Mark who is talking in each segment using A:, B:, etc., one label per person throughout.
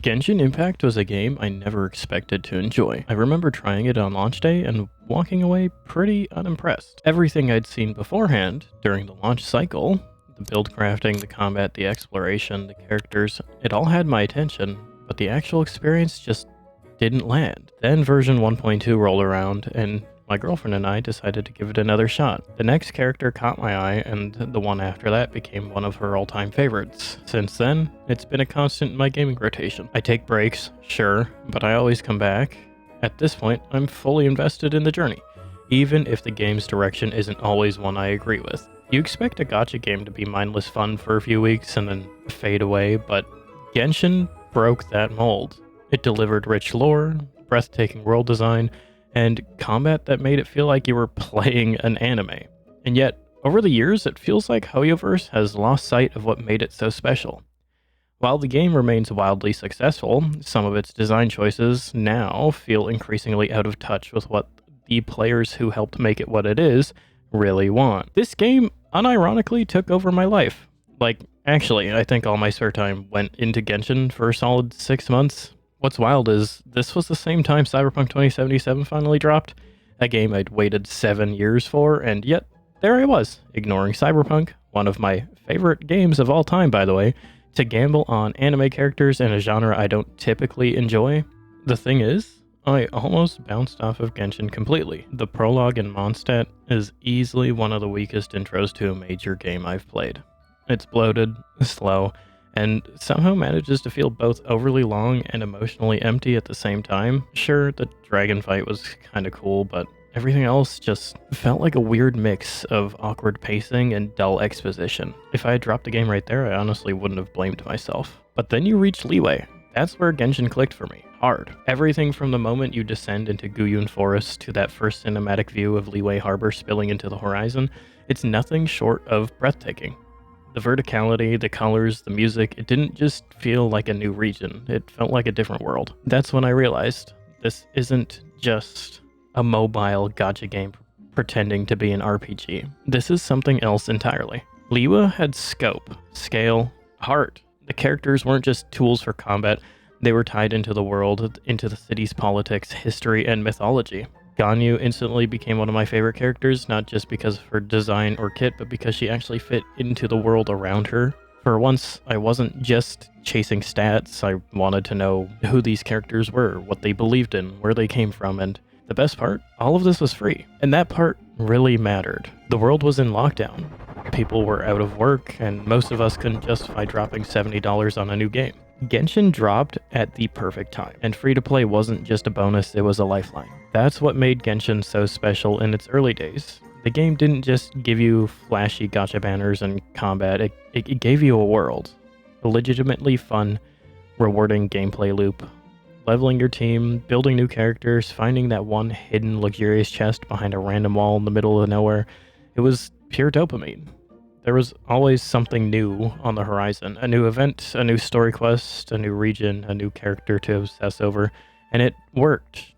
A: Genshin Impact was a game I never expected to enjoy. I remember trying it on launch day and walking away pretty unimpressed. Everything I'd seen beforehand during the launch cycle, the build crafting, the combat, the exploration, the characters, it all had my attention, but the actual experience just didn't land. Then version 1.2 rolled around and my girlfriend and I decided to give it another shot. The next character caught my eye, and the one after that became one of her all-time favorites. Since then, it's been a constant in my gaming rotation. I take breaks, sure, but I always come back. At this point, I'm fully invested in the journey, even if the game's direction isn't always one I agree with. You expect a gacha game to be mindless fun for a few weeks and then fade away, but Genshin broke that mold. It delivered rich lore, breathtaking world design, and combat that made it feel like you were playing an anime. And yet, over the years, it feels like HoYoverse has lost sight of what made it so special. While the game remains wildly successful, some of its design choices now feel increasingly out of touch with what the players who helped make it what it is really want. This game unironically took over my life. Actually, I think all my spare time went into Genshin for a solid 6 months. What's wild is, this was the same time Cyberpunk 2077 finally dropped, a game I'd waited 7 years for, and yet, there I was, ignoring Cyberpunk, one of my favorite games of all time, by the way, to gamble on anime characters in a genre I don't typically enjoy. The thing is, I almost bounced off of Genshin completely. The prologue in Mondstadt is easily one of the weakest intros to a major game I've played. It's bloated, slow, and somehow manages to feel both overly long and emotionally empty at the same time. Sure, the dragon fight was kinda cool, but everything else just felt like a weird mix of awkward pacing and dull exposition. If I had dropped the game right there, I honestly wouldn't have blamed myself. But then you reach Liyue. That's where Genshin clicked for me, hard. Everything from the moment you descend into Guyun Forest to that first cinematic view of Liyue Harbor spilling into the horizon, it's nothing short of breathtaking. The verticality, the colors, the music, it didn't just feel like a new region, it felt like a different world. That's when I realized this isn't just a mobile gacha game pretending to be an RPG. This is something else entirely. Liyue had scope, scale, heart. The characters weren't just tools for combat, they were tied into the world, into the city's politics, history, and mythology. Ganyu instantly became one of my favorite characters, not just because of her design or kit, but because she actually fit into the world around her. For once, I wasn't just chasing stats, I wanted to know who these characters were, what they believed in, where they came from, and the best part, all of this was free. And that part really mattered. The world was in lockdown. People were out of work, and most of us couldn't justify dropping $70 on a new game. Genshin dropped at the perfect time, and free-to-play wasn't just a bonus, it was a lifeline. That's what made Genshin so special in its early days. The game didn't just give you flashy gacha banners and combat, it gave you a world. A legitimately fun, rewarding gameplay loop. Leveling your team, building new characters, finding that one hidden luxurious chest behind a random wall in the middle of nowhere. It was pure dopamine. There was always something new on the horizon. A new event, a new story quest, a new region, a new character to obsess over. And it worked.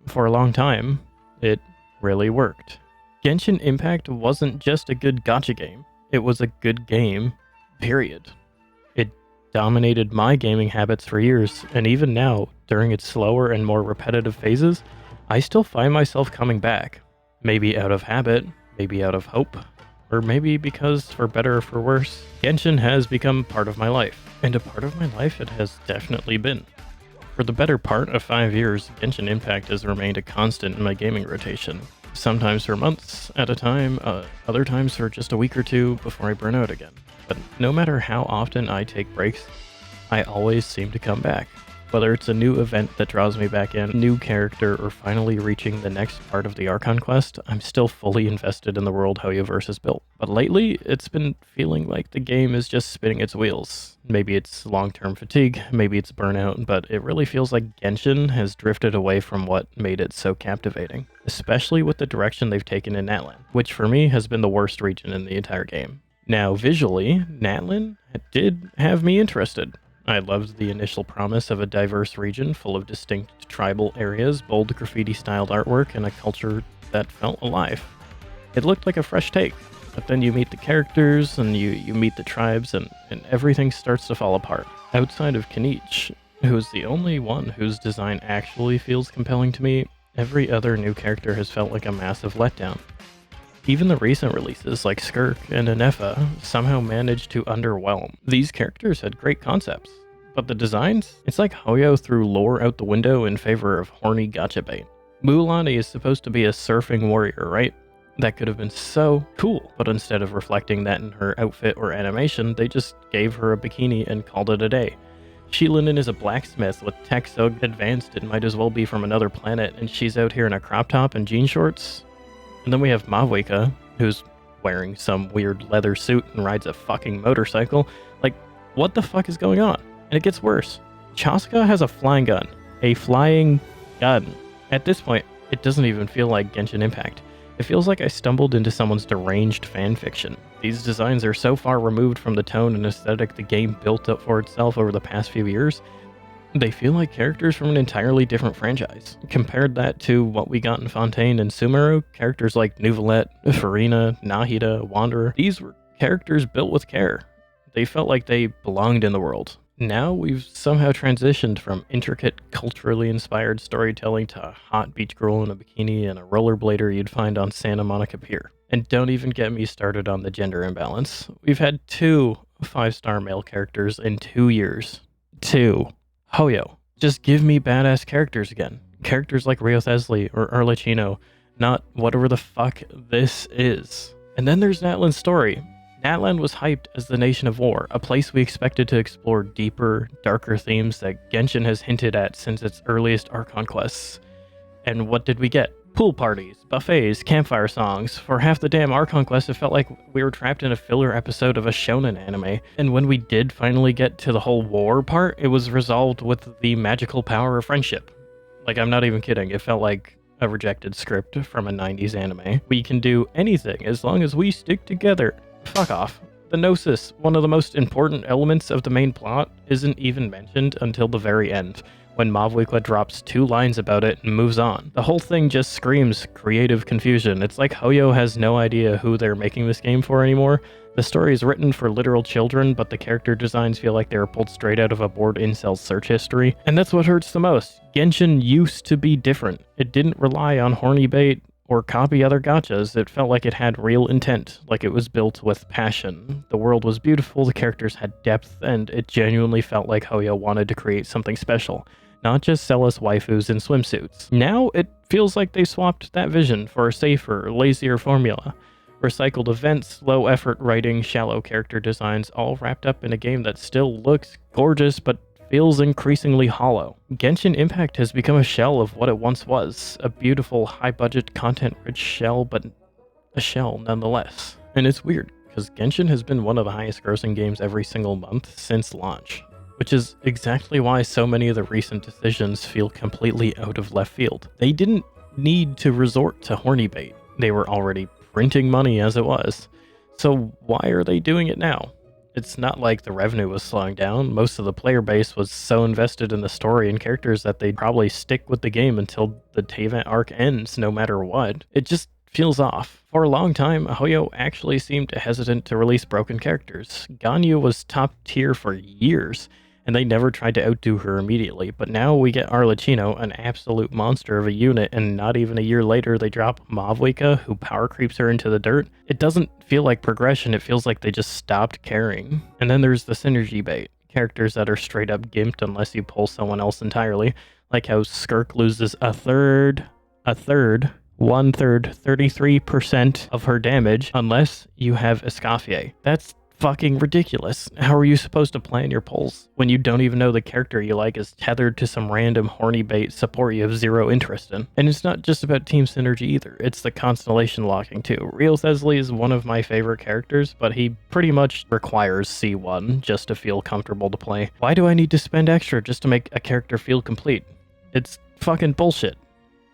A: For a long time, it really worked. Genshin Impact wasn't just a good gacha game. It was a good game, period. It dominated my gaming habits for years, and even now, during its slower and more repetitive phases, I still find myself coming back. Maybe out of habit, maybe out of hope, or maybe because, for better or for worse, Genshin has become part of my life. And a part of my life it has definitely been. For the better part of 5 years, Genshin Impact has remained a constant in my gaming rotation. Sometimes for months at a time, other times for just a week or two before I burn out again. But no matter how often I take breaks, I always seem to come back. Whether it's a new event that draws me back in, new character, or finally reaching the next part of the Archon quest, I'm still fully invested in the world HoYoverse has built. But lately, it's been feeling like the game is just spinning its wheels. Maybe it's long-term fatigue, maybe it's burnout, but it really feels like Genshin has drifted away from what made it so captivating. Especially with the direction they've taken in Natlan, which for me has been the worst region in the entire game. Now, visually, Natlan did have me interested. I loved the initial promise of a diverse region full of distinct tribal areas, bold graffiti-styled artwork, and a culture that felt alive. It looked like a fresh take, but then you meet the characters, and you meet the tribes, and everything starts to fall apart. Outside of Kenichi, who's the only one whose design actually feels compelling to me. Every other new character has felt like a massive letdown. Even the recent releases like Skirk and Anefa somehow managed to underwhelm. These characters had great concepts, but the designs? It's like Hoyo threw lore out the window in favor of horny gacha bait. Mulan is supposed to be a surfing warrior, right? That could have been so cool, but instead of reflecting that in her outfit or animation, they just gave her a bikini and called it a day. Shilinen is a blacksmith with tech so advanced it might as well be from another planet, and she's out here in a crop top and jean shorts? And then we have Mavuika, who's wearing some weird leather suit and rides a fucking motorcycle. Like, what the fuck is going on? And it gets worse. Chasuka has a flying gun. A flying gun. At this point, it doesn't even feel like Genshin Impact. It feels like I stumbled into someone's deranged fanfiction. These designs are so far removed from the tone and aesthetic the game built up for itself over the past few years. They feel like characters from an entirely different franchise. Compared that to what we got in Fontaine and Sumeru, characters like Nuvolette, Farina, Nahida, Wanderer, these were characters built with care. They felt like they belonged in the world. Now we've somehow transitioned from intricate, culturally inspired storytelling to a hot beach girl in a bikini and a rollerblader you'd find on Santa Monica Pier. And don't even get me started on the gender imbalance. We've had 2 5-star male characters in 2 years. 2. Hoyo. Just give me badass characters again. Characters like Rio Thesli or Arlecchino, not whatever the fuck this is. And then there's Natlan's story. Natlan was hyped as the Nation of War, a place we expected to explore deeper, darker themes that Genshin has hinted at since its earliest Archon quests. And what did we get? Pool parties, buffets, campfire songs. For half the damn Archon quest, it felt like we were trapped in a filler episode of a shonen anime. And when we did finally get to the whole war part, it was resolved with the magical power of friendship. Like, I'm not even kidding, it felt like a rejected script from a 90s anime. We can do anything as long as we stick together. Fuck off. The Gnosis, one of the most important elements of the main plot, isn't even mentioned until the very end, when Mavuika drops 2 lines about it and moves on. The whole thing just screams creative confusion. It's like Hoyo has no idea who they're making this game for anymore. The story is written for literal children, but the character designs feel like they were pulled straight out of a bored incel's search history. And that's what hurts the most. Genshin used to be different. It didn't rely on horny bait or copy other gachas. It felt like it had real intent, like it was built with passion. The world was beautiful, the characters had depth, and it genuinely felt like Hoyo wanted to create something special, not just sell us waifus in swimsuits. Now it feels like they swapped that vision for a safer, lazier formula. Recycled events, low-effort writing, shallow character designs, all wrapped up in a game that still looks gorgeous but feels increasingly hollow. Genshin Impact has become a shell of what it once was, a beautiful, high-budget, content-rich shell, but a shell nonetheless. And it's weird, because Genshin has been one of the highest-grossing games every single month since launch, which is exactly why so many of the recent decisions feel completely out of left field. They didn't need to resort to horny bait. They were already printing money as it was. So why are they doing it now? It's not like the revenue was slowing down. Most of the player base was so invested in the story and characters that they'd probably stick with the game until the Teyvat arc ends, no matter what. It just feels off. For a long time, Hoyo actually seemed hesitant to release broken characters. Ganyu was top tier for years, and they never tried to outdo her immediately. But now we get Arlecchino, an absolute monster of a unit, and not even a year later they drop Mavuika, who power creeps her into the dirt. It doesn't feel like progression, it feels like they just stopped caring. And then there's the synergy bait. Characters that are straight up gimped unless you pull someone else entirely, like how Skirk loses a third, 33% of her damage unless you have Escoffier. That's fucking ridiculous. How are you supposed to plan your pulls when you don't even know the character you like is tethered to some random horny bait support you have zero interest in? And it's not just about team synergy either, it's the constellation locking too. Rio Thesli is one of my favorite characters, but he pretty much requires C1 just to feel comfortable to play. Why do I need to spend extra just to make a character feel complete? It's fucking bullshit.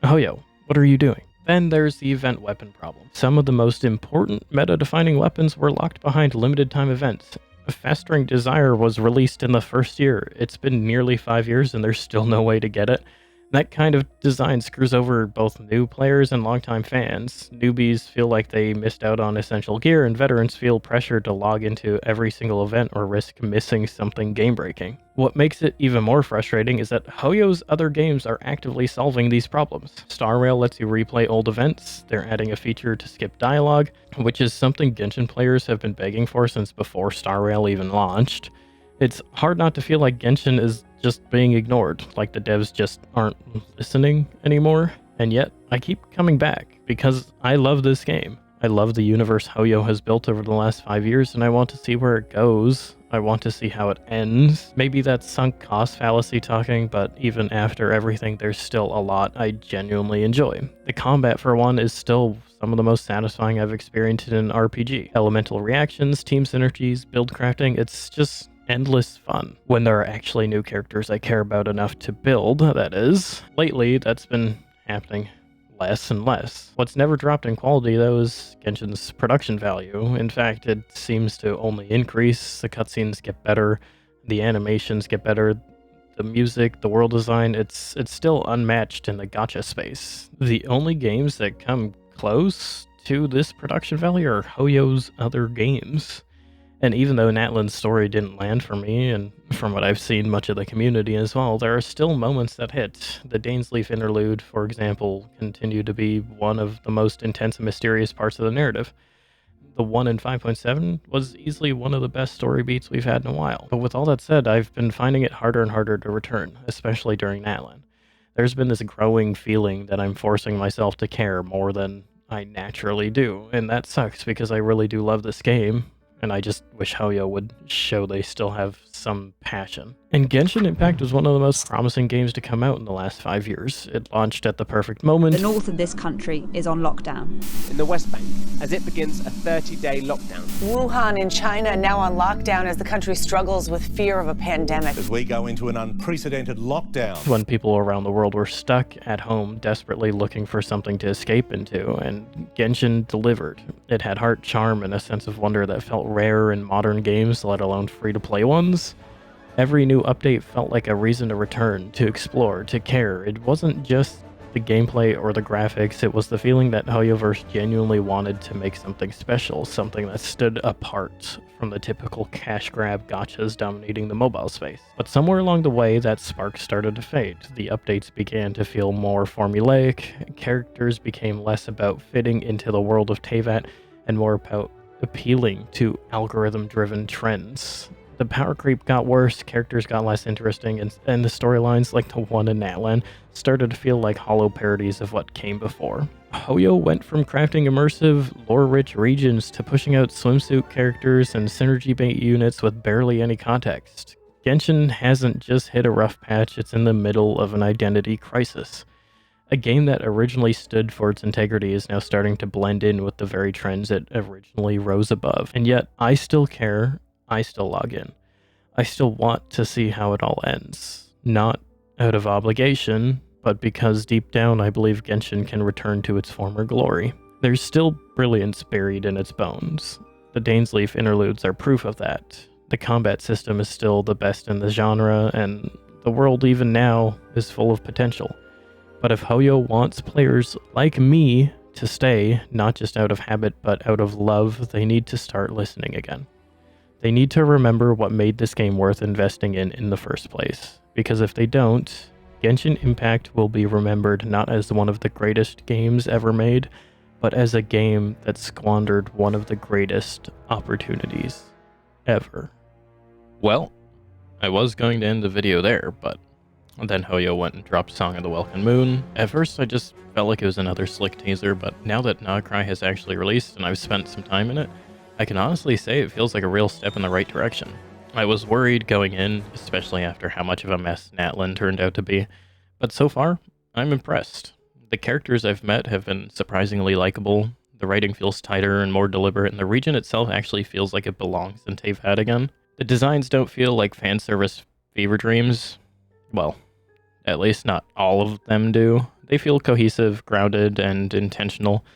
A: Hoyo, what are you doing? Then there's the event weapon problem. Some of the most important meta-defining weapons were locked behind limited-time events. Festering Desire was released in the first year. It's been nearly 5 years and there's still no way to get it. That kind of design screws over both new players and longtime fans. Newbies feel like they missed out on essential gear, and veterans feel pressured to log into every single event or risk missing something game-breaking. What makes it even more frustrating is that HoYo's other games are actively solving these problems. Star Rail lets you replay old events, they're adding a feature to skip dialogue, which is something Genshin players have been begging for since before Star Rail even launched. It's hard not to feel like Genshin is just being ignored, like the devs just aren't listening anymore. And yet, I keep coming back, because I love this game. I love the universe HoYo has built over the last 5 years, and I want to see where it goes. I want to see how it ends. Maybe that's sunk cost fallacy talking, but even after everything, there's still a lot I genuinely enjoy. The combat, for one, is still some of the most satisfying I've experienced in an RPG. Elemental reactions, team synergies, build crafting, it's just endless fun when there are actually new characters I care about enough to build, that is. Lately, that's been happening less and less. What's never dropped in quality, though, is Genshin's production value. In fact, it seems to only increase. The cutscenes get better, the animations get better, the music, the world design, it's still unmatched in the gacha space. The only games that come close to this production value are HoYo's other games. And even though Natlan's story didn't land for me, and from what I've seen much of the community as well, there are still moments that hit. The Dainsleif interlude, for example, continued to be one of the most intense and mysterious parts of the narrative. The one in 5.7 was easily one of the best story beats we've had in a while. But with all that said, I've been finding it harder and harder to return, especially during Natlan. There's been this growing feeling that I'm forcing myself to care more than I naturally do, and that sucks because I really do love this game. And I just wish HoYo would show they still have some passion. And Genshin Impact was one of the most promising games to come out in the last 5 years. It launched at the perfect moment.
B: The north of this country is on lockdown.
C: In the West Bank, as it begins a 30-day lockdown.
D: Wuhan in China now on lockdown as the country struggles with fear of a pandemic.
E: As we go into an unprecedented lockdown.
A: When people around the world were stuck at home, desperately looking for something to escape into, and Genshin delivered. It had heart, charm, and a sense of wonder that felt rare in modern games, let alone free-to-play ones. Every new update felt like a reason to return, to explore, to care. It wasn't just the gameplay or the graphics, it was the feeling that HoYoverse genuinely wanted to make something special, something that stood apart from the typical cash grab gachas dominating the mobile space. But somewhere along the way, that spark started to fade. The updates began to feel more formulaic, characters became less about fitting into the world of Teyvat and more about appealing to algorithm-driven trends. The power creep got worse, characters got less interesting, and the storylines, like the one in Natlan, started to feel like hollow parodies of what came before. HoYo went from crafting immersive, lore-rich regions to pushing out swimsuit characters and synergy-bait units with barely any context. Genshin hasn't just hit a rough patch, it's in the middle of an identity crisis. A game that originally stood for its integrity is now starting to blend in with the very trends it originally rose above. And yet, I still care. I still log in. I still want to see how it all ends. Not out of obligation, but because deep down I believe Genshin can return to its former glory. There's still brilliance buried in its bones. The Dainsleif interludes are proof of that. The combat system is still the best in the genre, and the world even now is full of potential. But if HoYo wants players like me to stay, not just out of habit but out of love, they need to start listening again. They need to remember what made this game worth investing in the first place. Because if they don't, Genshin Impact will be remembered not as one of the greatest games ever made, but as a game that squandered one of the greatest opportunities ever. Well, I was going to end the video there, but then HoYo went and dropped Song of the Welcome Moon. At first I just felt like it was another slick teaser, but now that Nod Krai has actually released and I've spent some time in it, I can honestly say it feels like a real step in the right direction. I was worried going in, especially after how much of a mess Natlan turned out to be, but so far, I'm impressed. The characters I've met have been surprisingly likable, the writing feels tighter and more deliberate, and the region itself actually feels like it belongs in Teyvat again. The designs don't feel like fan service fever dreams. Well, at least not all of them do. They feel cohesive, grounded, and intentional.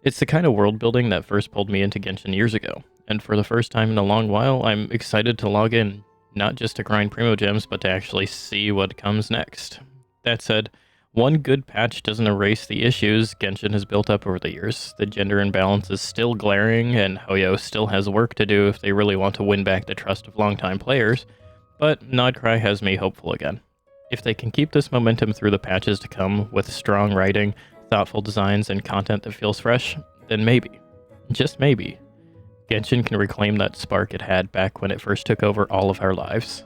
A: It's the kind of world building that first pulled me into Genshin years ago, and for the first time in a long while, I'm excited to log in, not just to grind Primo Gems, but to actually see what comes next. That said, One good patch doesn't erase the issues Genshin has built up over the years. The gender imbalance is still glaring, and Hoyo still has work to do if they really want to win back the trust of longtime players, but Nod Krai has me hopeful again. If they can keep this momentum through the patches to come, with strong writing, thoughtful designs, and content that feels fresh, then maybe, just maybe, Genshin can reclaim that spark it had back when it first took over all of our lives.